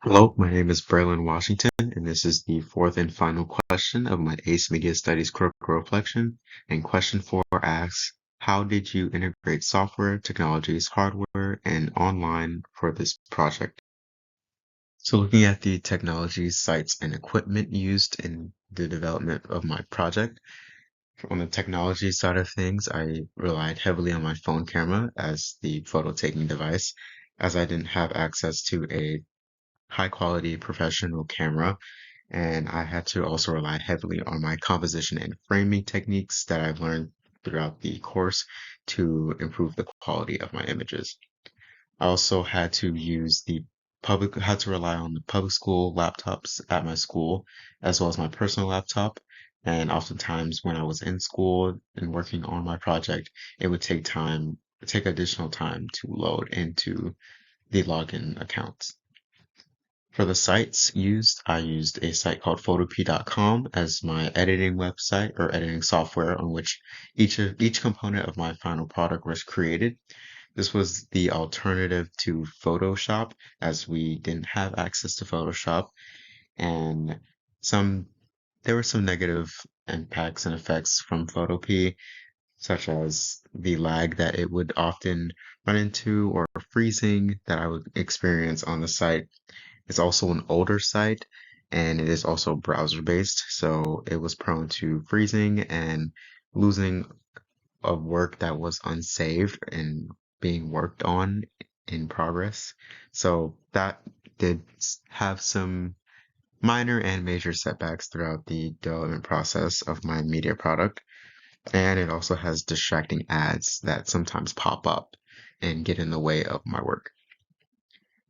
Hello, my name is Braylon Washington, and this is the fourth and final question of my ACE Media Studies critical reflection. And question four asks, how did you integrate software, technologies, hardware, and online for this project? So looking at the technologies, sites, and equipment used in the development of my project, on the technology side of things, I relied heavily on my phone camera as the photo taking device, as I didn't have access to a high quality professional camera, and I had to also rely heavily on my composition and framing techniques that I've learned throughout the course to improve the quality of my images. I also had to rely on the public school laptops at my school, as well as my personal laptop. And oftentimes when I was in school and working on my project, it would take additional time to load into the login accounts. For the sites used, I used a site called photop.com as my editing website or editing software on which each component of my final product was created. This was the alternative to Photoshop as we didn't have access to Photoshop, and some there were some negative impacts and effects from Photop, such as the lag that it would often run into or freezing that I would experience on the site. It's also an older site and it is also browser based, so it was prone to freezing and losing of work that was unsaved and being worked on in progress. So that did have some minor and major setbacks throughout the development process of my media product. And it also has distracting ads that sometimes pop up and get in the way of my work.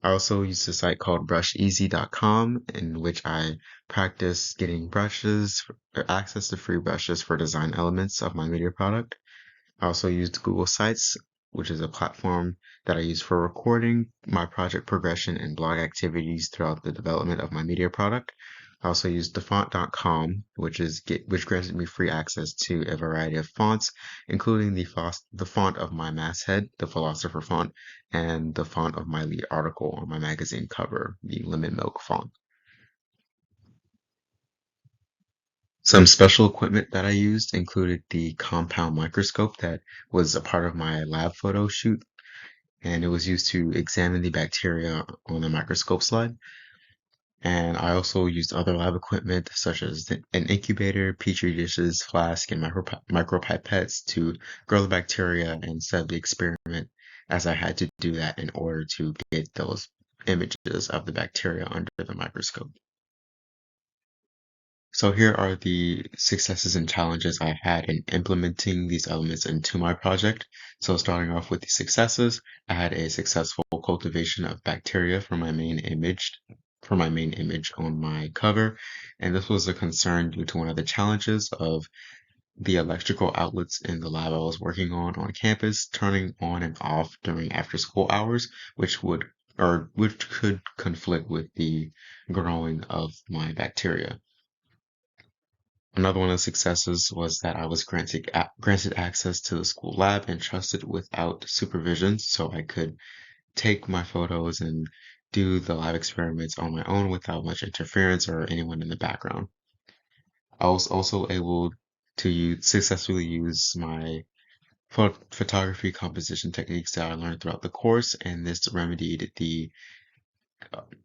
I also use a site called brusheasy.com in which I practice getting access to free brushes for design elements of my media product. I also used Google Sites, which is a platform that I use for recording my project progression and blog activities throughout the development of my media product. I also used thefont.com, which granted me free access to a variety of fonts, including the font of my masthead, the Philosopher font, and the font of my lead article on my magazine cover, the Lemon Milk font. Some special equipment that I used included the compound microscope that was a part of my lab photo shoot, and it was used to examine the bacteria on the microscope slide. And I also used other lab equipment such as an incubator, petri dishes, flask, and micropipettes to grow the bacteria and set the experiment, as I had to do that in order to get those images of the bacteria under the microscope. So here are the successes and challenges I had in implementing these elements into my project. So starting off with the successes, I had a successful cultivation of bacteria for my main image on my cover. And this was a concern due to one of the challenges of the electrical outlets in the lab I was working on campus turning on and off during after school hours, which could conflict with the growing of my bacteria. Another one of the successes was that I was granted access to the school lab and trusted without supervision, so I could take my photos and do the lab experiments on my own without much interference or anyone in the background. I was also able to successfully use my photography composition techniques that I learned throughout the course, and this remedied the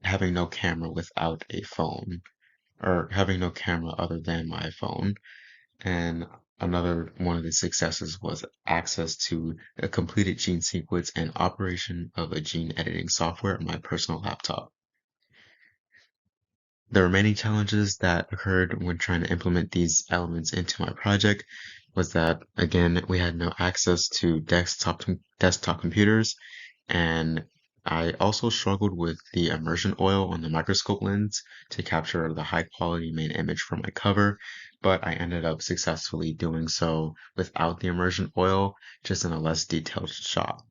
having no camera without a phone, or having no camera other than my phone. And another one of the successes was access to a completed gene sequence and operation of a gene editing software on my personal laptop. The remaining challenges that occurred when trying to implement these elements into my project was that, again, we had no access to desktop computers, and I also struggled with the immersion oil on the microscope lens to capture the high quality main image for my cover, but I ended up successfully doing so without the immersion oil, just in a less detailed shot.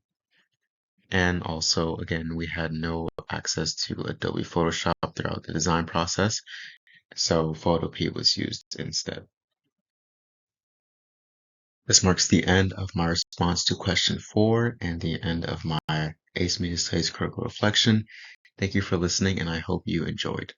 And also, again, we had no access to Adobe Photoshop throughout the design process, so Photopea was used instead. This marks the end of my response to question four and the end of my ACE Media Studies critical reflection. Thank you for listening, and I hope you enjoyed.